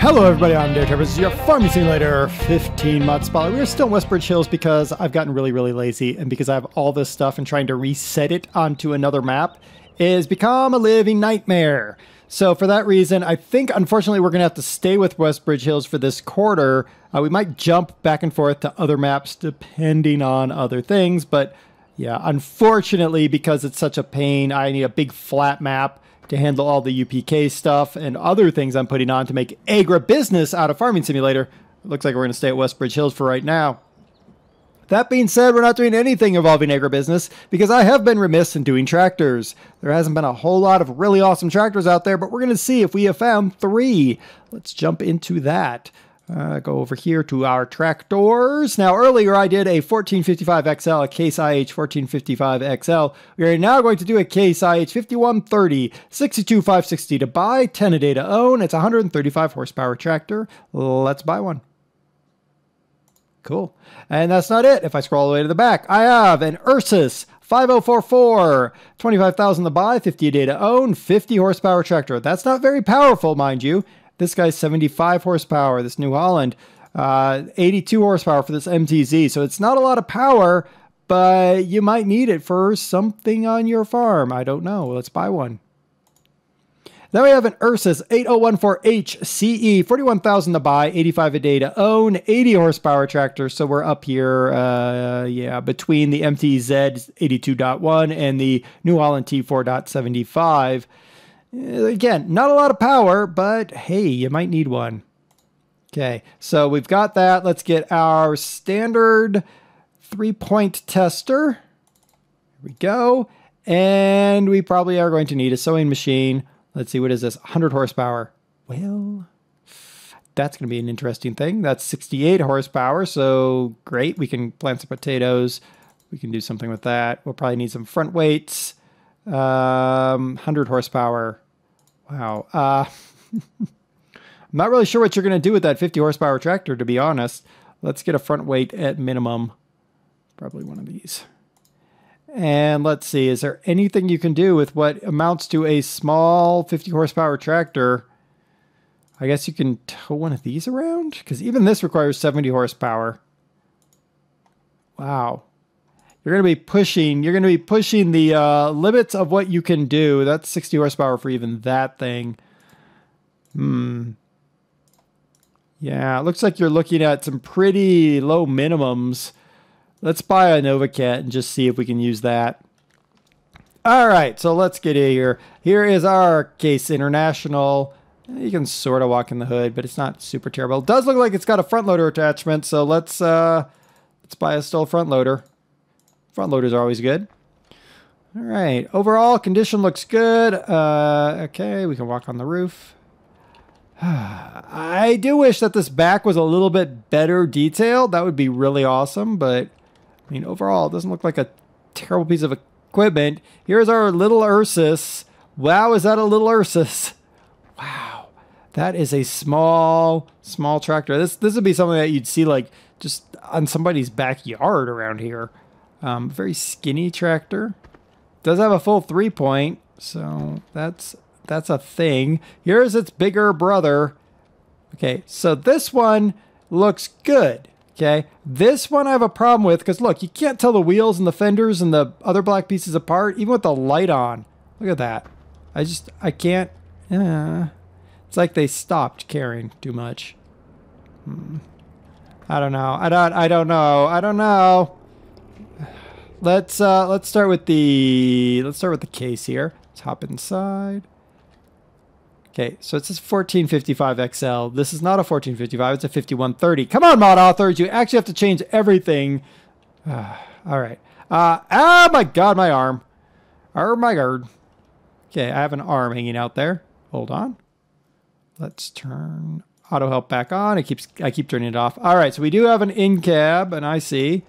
Hello everybody, I'm DerTebbers. This is your farming simulator 15-month spotlight. We're still in Westbridge Hills because I've gotten really lazy, and because I have all this stuff and trying to reset it onto another map is become a living nightmare. So for that reason, I think unfortunately we're going to have to stay with Westbridge Hills for this quarter. We might jump back and forth to other maps depending on other things, but yeah, unfortunately because it's such a pain, I need a big flat map to handle all the UPK stuff and other things I'm putting on to make agribusiness out of Farming Simulator. It looks like we're going to stay at Westbridge Hills for right now. That being said, we're not doing anything involving agribusiness because I have been remiss in doing tractors. There hasn't been a whole lot of really awesome tractors out there, but we're going to see if we have found 3. Let's jump into that. Go over here to our tractors. Now, earlier I did a 1455 XL, a Case IH 1455 XL. We are now going to do a Case IH 5130, 62,560 to buy, 10 a day to own. It's a 135 horsepower tractor. Let's buy one. Cool. And that's not it. If I scroll all the way to the back, I have an Ursus 5044, 25,000 to buy, 50 a day to own, 50 horsepower tractor. That's not very powerful, mind you. This guy's 75 horsepower, this New Holland, 82 horsepower for this MTZ. So it's not a lot of power, but you might need it for something on your farm. I don't know. Let's buy one. Then we have an Ursus 8014H CE, 41,000 to buy, 85 a day to own, 80 horsepower tractor. So we're up here, yeah, between the MTZ 82.1 and the New Holland T4.75. Again, not a lot of power, but hey, you might need one. Okay, so we've got that. Let's get our standard 3-point tester. Here we go. And we probably are going to need a sewing machine. Let's see, what is this? 100 horsepower. Well, that's going to be an interesting thing. That's 68 horsepower, so great. We can plant some potatoes. We can do something with that. We'll probably need some front weights. 100 horsepower. Wow. I'm not really sure what you're going to do with that 50 horsepower tractor, to be honest. Let's get a front weight at minimum. Probably one of these. And let's see, is there anything you can do with what amounts to a small 50 horsepower tractor? I guess you can tow one of these around? Because even this requires 70 horsepower. Wow. You're going to be pushing the limits of what you can do. That's 60 horsepower for even that thing. Yeah, it looks like you're looking at some pretty low minimums. Let's buy a NovaCat and just see if we can use that. All right, so let's get in here. Here is our Case International. You can sort of walk in the hood, but it's not super terrible. It does look like it's got a front loader attachment, so let's buy a still front loader. Front loaders are always good. All right, overall condition looks good. Okay, we can walk on the roof. I do wish that this back was a little bit better detailed. That would be really awesome, but I mean, overall, it doesn't look like a terrible piece of equipment. Here's our little Ursus. Wow, is that a little Ursus? Wow, that is a small tractor. This would be something that you'd see like just on somebody's backyard around here. Very skinny tractor. Does have a full 3-point, so that's a thing. Here's its bigger brother. Okay, so this one looks good. Okay, this one I have a problem with because look, you can't tell the wheels and the fenders and the other black pieces apart, even with the light on. Look at that. I can't. It's like they stopped caring too much. I don't know. I don't know. Let's start with the case here. Let's hop inside. Okay, so it says 1455 XL. This is not a 1455, it's a 5130. Come on, mod authors, you actually have to change everything. All right. Oh my god, my arm. Oh my god. Okay, I have an arm hanging out there. Hold on. Let's turn auto help back on. I keep turning it off. All right, so we do have an in-cab, an IC.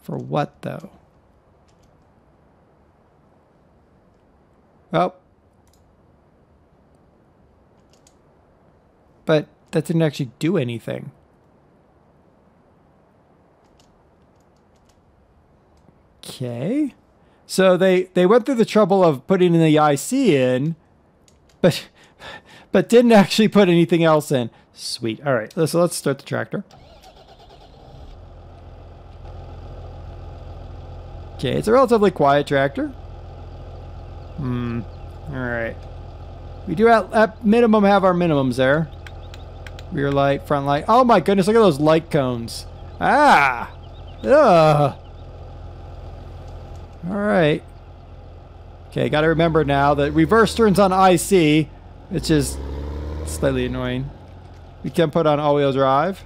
For what, though? Oh. But that didn't actually do anything. Okay. So they went through the trouble of putting the IC in, but but didn't actually put anything else in. Sweet. All right, so let's start the tractor. Okay, it's a relatively quiet tractor. All right. We do at minimum have our minimums there. Rear light, front light. Oh my goodness, look at those light cones. Ah! Ugh. All right. Okay, got to remember now that reverse turns on IC, which is slightly annoying. We can put on all-wheel drive.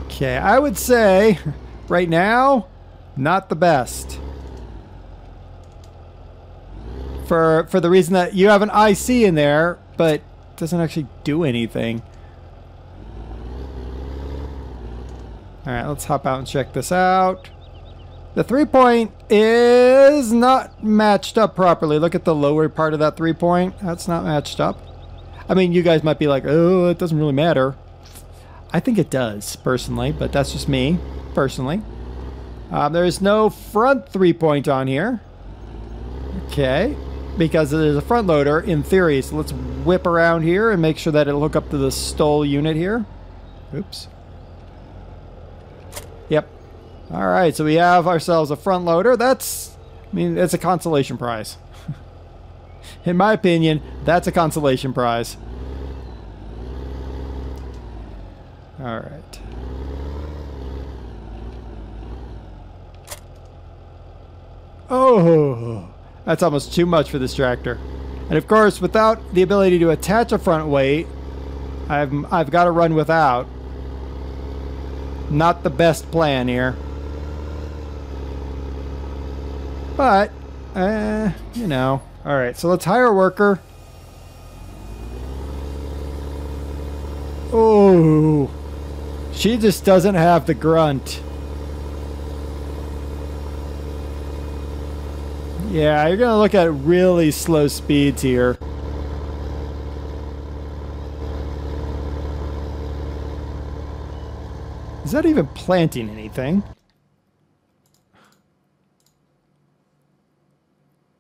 Okay, I would say right now, not the best. For the reason that you have an IC in there, but it doesn't actually do anything. All right, let's hop out and check this out. The 3-point is not matched up properly. Look at the lower part of that 3-point. That's not matched up. I mean, you guys might be like, oh, it doesn't really matter. I think it does, personally, but that's just me, personally. There is no front 3-point on here. Okay, because it is a front loader in theory. So let's whip around here and make sure that it'll hook up to the stole unit here. Oops. Yep. All right, so we have ourselves a front loader. That's, I mean, it's a consolation prize. In my opinion, that's a consolation prize. All right. Oh, that's almost too much for this tractor. And of course, without the ability to attach a front weight, I've got to run without. Not the best plan here. But, you know. All right, so let's hire a worker. Oh, she just doesn't have the grunt. Yeah, you're gonna look at really slow speeds here. Is that even planting anything?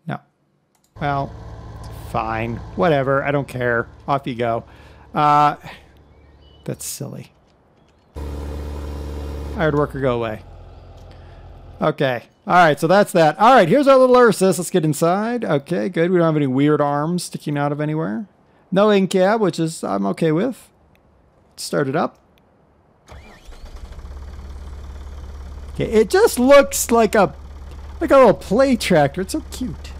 No. Well, fine. Whatever. I don't care. Off you go. That's silly. Hired worker, go away. Okay. Alright, so that's that. Alright, here's our little Ursus. Let's get inside. Okay, good. We don't have any weird arms sticking out of anywhere. No in-cab, which is I'm okay with. Start it up. Okay, it just looks like a little play tractor. It's so cute.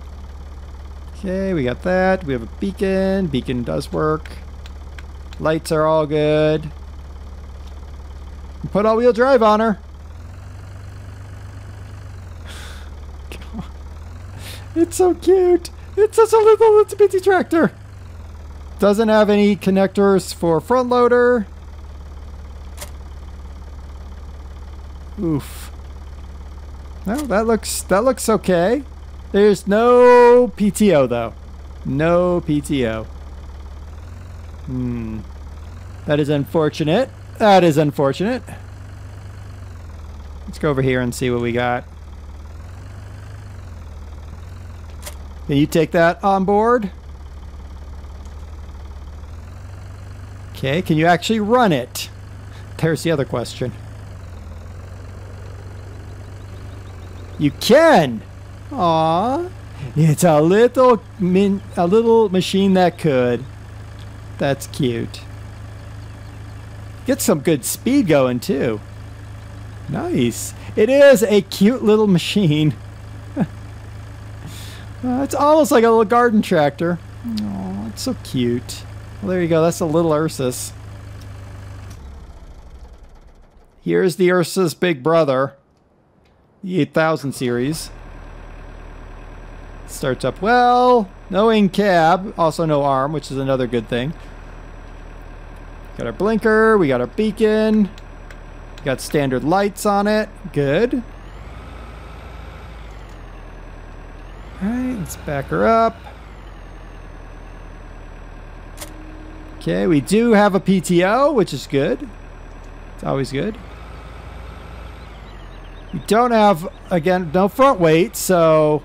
Okay, we got that. We have a beacon. Beacon does work. Lights are all good. Put all-wheel drive on her. It's so cute. It's such a little itty-bitty tractor. Doesn't have any connectors for front loader. Oof. No, that looks okay. There's no PTO though. No PTO. That is unfortunate. That is unfortunate. Let's go over here and see what we got. Can you take that on board? Okay, can you actually run it? There's the other question. You can! Aww. It's a little machine that could. That's cute. Get some good speed going too. Nice. It is a cute little machine. It's almost like a little garden tractor. Oh, it's so cute. Well, there you go. That's a little Ursus. Here's the Ursus big brother. The 8000 series. Starts up well. No in-cab. Also no arm, which is another good thing. Got our blinker. We got our beacon. Got standard lights on it. Good. Alright, let's back her up. Okay, we do have a PTO, which is good. It's always good. We don't have, again, no front weight, so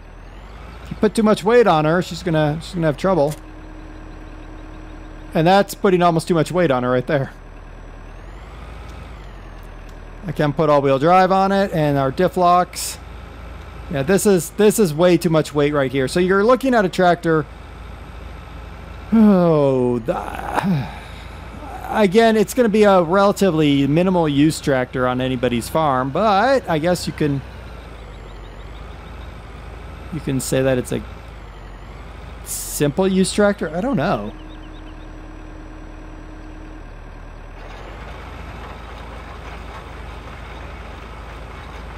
If you put too much weight on her, she's gonna have trouble. And that's putting almost too much weight on her right there. I can put all-wheel drive on it and our diff locks. Yeah, this is way too much weight right here. So you're looking at a tractor. Again, it's going to be a relatively minimal use tractor on anybody's farm, but I guess you can say that it's a simple use tractor. I don't know.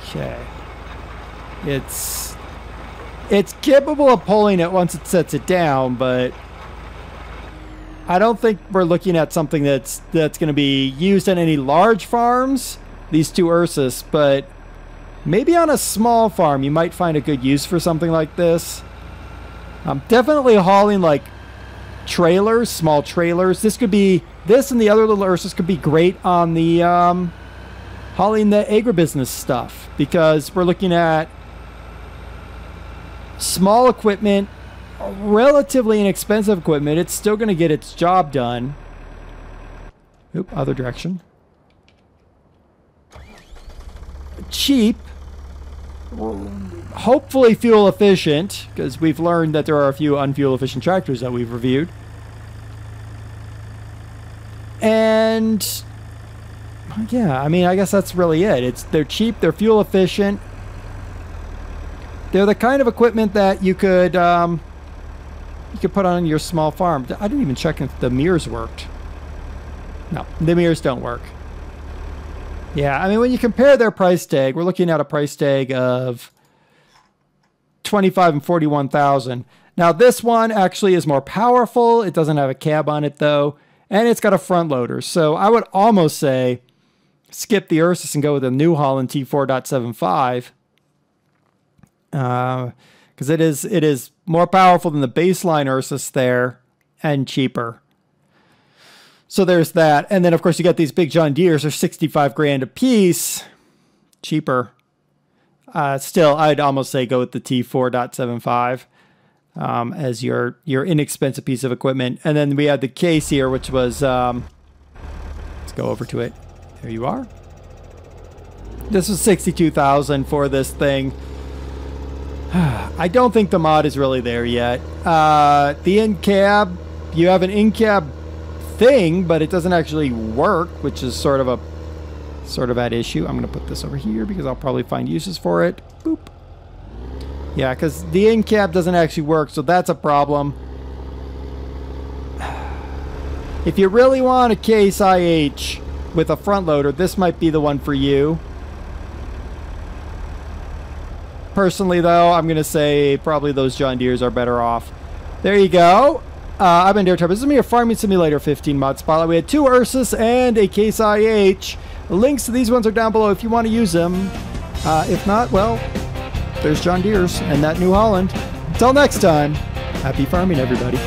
Okay. It's capable of pulling it once it sets it down, but I don't think we're looking at something that's going to be used on any large farms, these two Ursus, but maybe on a small farm you might find a good use for something like this. Definitely hauling like trailers, small trailers. This and the other little Ursus could be great on the hauling the agribusiness stuff, because we're looking at small equipment, relatively inexpensive equipment. It's still going to get its job done. Oop, other direction. Cheap. Hopefully fuel efficient, because we've learned that there are a few unfuel efficient tractors that we've reviewed. And yeah, I mean, I guess that's really it. They're cheap, they're fuel efficient. They're the kind of equipment that you could put on your small farm. I didn't even check if the mirrors worked. No, the mirrors don't work. Yeah, I mean, when you compare their price tag, we're looking at a price tag of $25,000 and $41,000. Now, this one actually is more powerful. It doesn't have a cab on it, though, and it's got a front loader. So I would almost say skip the Ursus and go with a New Holland T4.75. Because it is more powerful than the baseline Ursus there, and cheaper. So there's that. And then of course you got these big John Deeres. They're 65 grand a piece, cheaper. Still, I'd almost say go with the T4.75 as your inexpensive piece of equipment. And then we had the case here, which was let's go over to it. There you are. This was $62,000 for this thing. I don't think the mod is really there yet. The in-cab, you have an in-cab thing, but it doesn't actually work, which is sort of that issue. I'm going to put this over here because I'll probably find uses for it. Boop. Yeah, because the in-cab doesn't actually work, so that's a problem. If you really want a Case IH with a front loader, this might be the one for you. Personally, though, I'm going to say probably those John Deeres are better off. There you go. I've been DerTebbers. This is me, a Farming Simulator 15 mod spotlight. We had two Ursus and a Case IH. Links to these ones are down below if you want to use them. If not, well, there's John Deere's and that New Holland. Until next time, happy farming, everybody.